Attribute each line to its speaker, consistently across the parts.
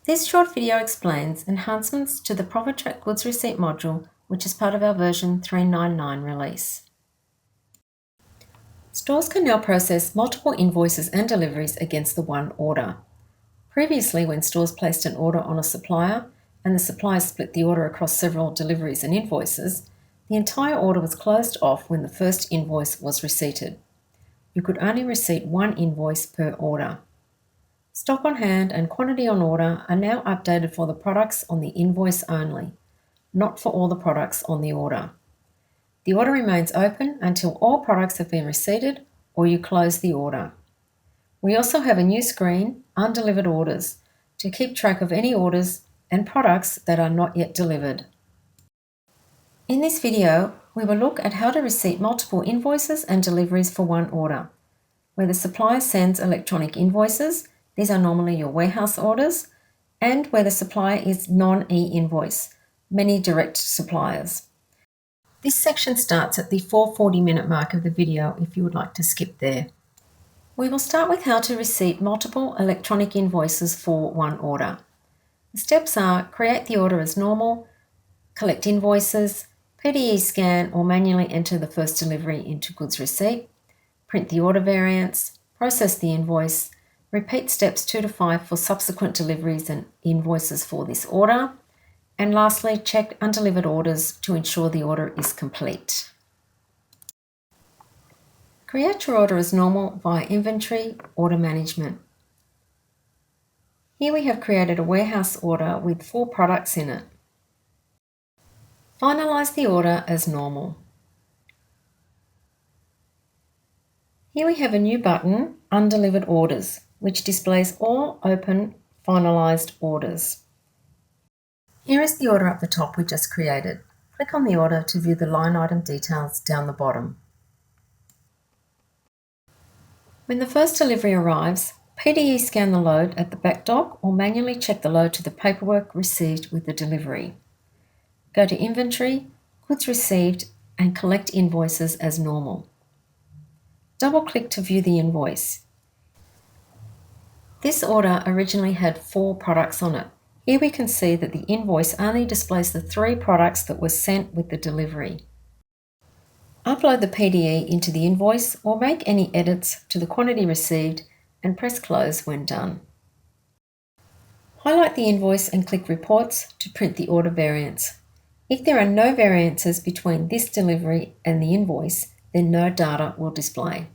Speaker 1: This short video explains enhancements to the ProfitTrack Goods Receipt module, which is part of our version 399 release. Stores can now process multiple invoices and deliveries against the one order. Previously, when stores placed an order on a supplier and the supplier split the order across several deliveries and invoices, the entire order was closed off when the first invoice was receipted. You could only receipt one invoice per order. Stock on hand and quantity on order are now updated for the products on the invoice only, not for all the products on the order. The order remains open until all products have been receipted or you close the order. We also have a new screen, Undelivered Orders, to keep track of any orders and products that are not yet delivered. In this video, we will look at how to receipt multiple invoices and deliveries for one order. Where the supplier sends electronic invoices, these are normally your warehouse orders, and where the supplier is non-e-invoice, many direct suppliers. This section starts at the 4:40-minute mark of the video if you would like to skip there. We will start with how to receipt multiple electronic invoices for one order. The steps are create the order as normal, collect invoices, PDE scan or manually enter the first delivery into goods receipt, print the order variance, process the invoice, repeat steps 2 to 5 for subsequent deliveries and invoices for this order, and lastly, check undelivered orders to ensure the order is complete. Create your order as normal via Inventory, Order Management. Here we have created a warehouse order with 4 products in it. Finalize the order as normal. Here we have a new button, Undelivered Orders, which displays all open, finalized orders. Here is the order at the top we just created. Click on the order to view the line item details down the bottom. When the first delivery arrives, PDE scan the load at the back dock or manually check the load to the paperwork received with the delivery. Go to Inventory, Goods Received, and collect invoices as normal. Double-click to view the invoice. This order originally had 4 products on it. Here we can see that the invoice only displays the 3 products that were sent with the delivery. Upload the PDE into the invoice or make any edits to the quantity received and press Close when done. Highlight the invoice and click Reports to print the order variance. If there are no variances between this delivery and the invoice, then no data will display.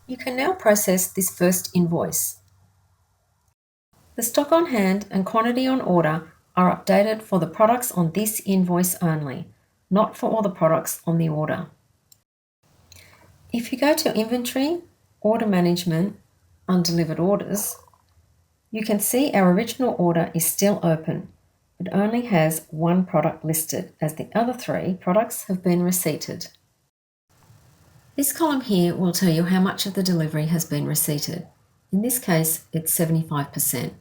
Speaker 1: You can now process this first invoice. The stock on hand and quantity on order are updated for the products on this invoice only, not for all the products on the order. If you go to Inventory, Order Management, Undelivered Orders, you can see our original order is still open, but only has 1 product listed as the other 3 products have been receipted. This column here will tell you how much of the delivery has been receipted. In this case, it's 75%.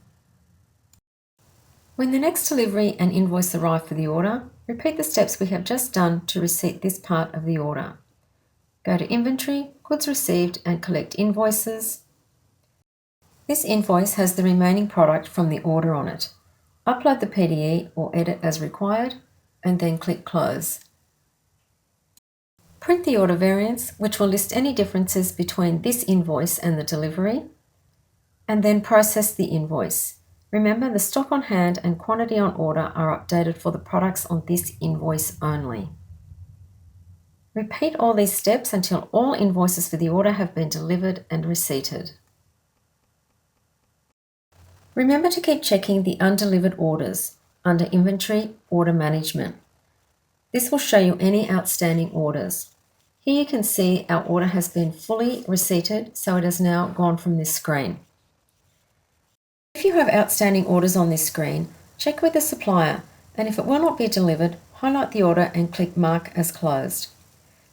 Speaker 1: When the next delivery and invoice arrive for the order, repeat the steps we have just done to receipt this part of the order. Go to Inventory, Goods Received, and collect invoices. This invoice has the remaining product from the order on it. Upload the PDE or edit as required, and then click Close. Print the order variance, which will list any differences between this invoice and the delivery, and then process the invoice. Remember, the stock on hand and quantity on order are updated for the products on this invoice only. Repeat all these steps until all invoices for the order have been delivered and receipted. Remember to keep checking the undelivered orders under Inventory, Order Management. This will show you any outstanding orders. Here you can see our order has been fully receipted, so it has now gone from this screen. If you have outstanding orders on this screen, check with the supplier, and if it will not be delivered, highlight the order and click Mark as Closed.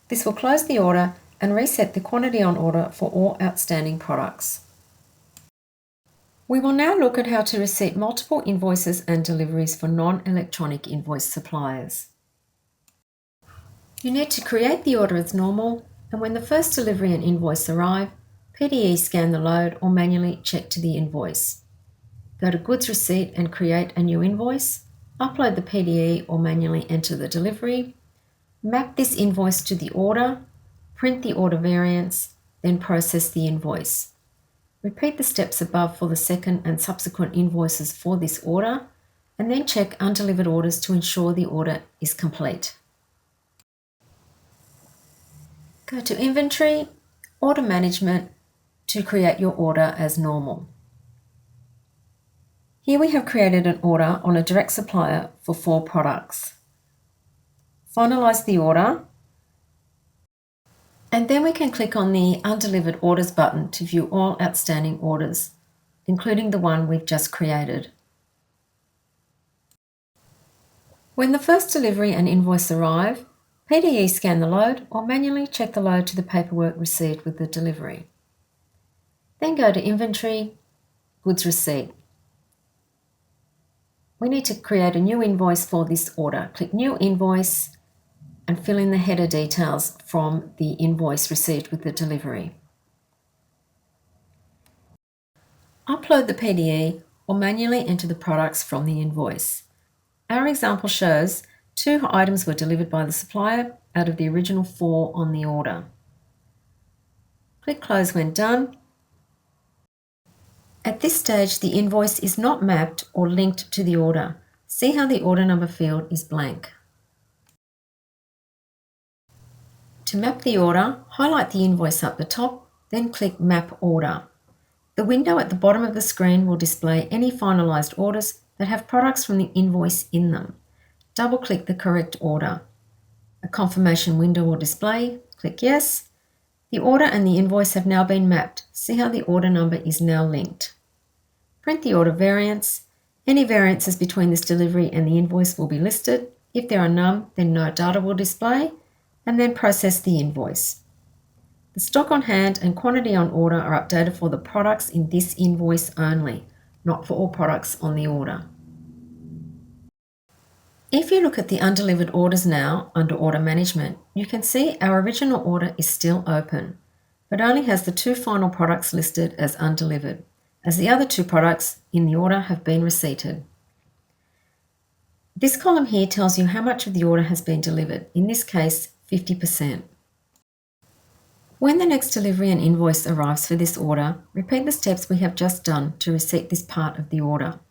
Speaker 1: This will close the order and reset the quantity on order for all outstanding products. We will now look at how to receipt multiple invoices and deliveries for non-electronic invoice suppliers. You need to create the order as normal, and when the first delivery and invoice arrive, PDE scan the load or manually check to the invoice. Go to Goods Receipt and create a new invoice. Upload the PDE or manually enter the delivery. Map this invoice to the order. Print the order variance, then process the invoice. Repeat the steps above for the second and subsequent invoices for this order, and then check undelivered orders to ensure the order is complete. Go to Inventory, Order Management to create your order as normal. Here we have created an order on a direct supplier for 4 products. Finalise the order, and then we can click on the Undelivered Orders button to view all outstanding orders, including the one we've just created. When the first delivery and invoice arrive, PDE scan the load or manually check the load to the paperwork received with the delivery. Then go to Inventory, Goods Receipt. We need to create a new invoice for this order. Click New Invoice and fill in the header details from the invoice received with the delivery. Upload the PDE or manually enter the products from the invoice. Our example shows 2 items were delivered by the supplier out of the original 4 on the order. Click Close when done. At this stage, the invoice is not mapped or linked to the order. See how the order number field is blank. To map the order, highlight the invoice up the top, then click Map Order. The window at the bottom of the screen will display any finalised orders that have products from the invoice in them. Double-click the correct order. A confirmation window will display. Click Yes. The order and the invoice have now been mapped. See how the order number is now linked. Print the order variance. Any variances between this delivery and the invoice will be listed. If there are none, then no data will display, and then process the invoice. The stock on hand and quantity on order are updated for the products in this invoice only, not for all products on the order. If you look at the undelivered orders now under Order Management, you can see our original order is still open, but only has the 2 final products listed as undelivered, as the other 2 products in the order have been receipted. This column here tells you how much of the order has been delivered, in this case 50%. When the next delivery and invoice arrives for this order, repeat the steps we have just done to receipt this part of the order.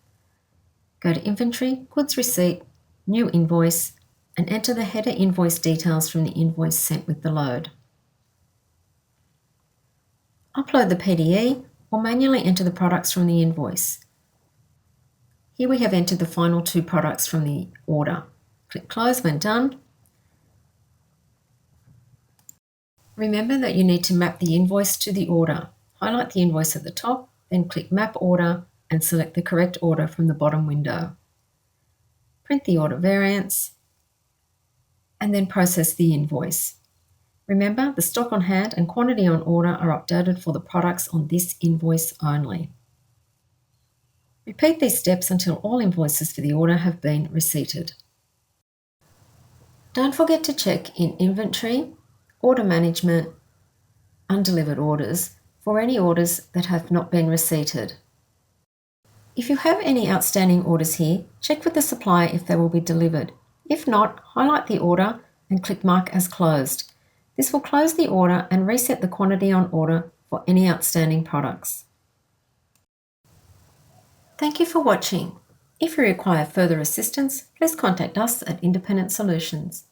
Speaker 1: Go to Inventory, Goods Receipt, New Invoice, and enter the header invoice details from the invoice sent with the load. Upload the PDE or manually enter the products from the invoice. Here we have entered the final 2 products from the order. Click Close when done. Remember that you need to map the invoice to the order. Highlight the invoice at the top, then click Map Order and select the correct order from the bottom window. Print the order variance, and then process the invoice. Remember, the stock on hand and quantity on order are updated for the products on this invoice only. Repeat these steps until all invoices for the order have been receipted. Don't forget to check in Inventory, Order Management, Undelivered Orders for any orders that have not been receipted. If you have any outstanding orders here, check with the supplier if they will be delivered. If not, highlight the order and click Mark as Closed. This will close the order and reset the quantity on order for any outstanding products. Thank you for watching. If you require further assistance, please contact us at Independent Solutions.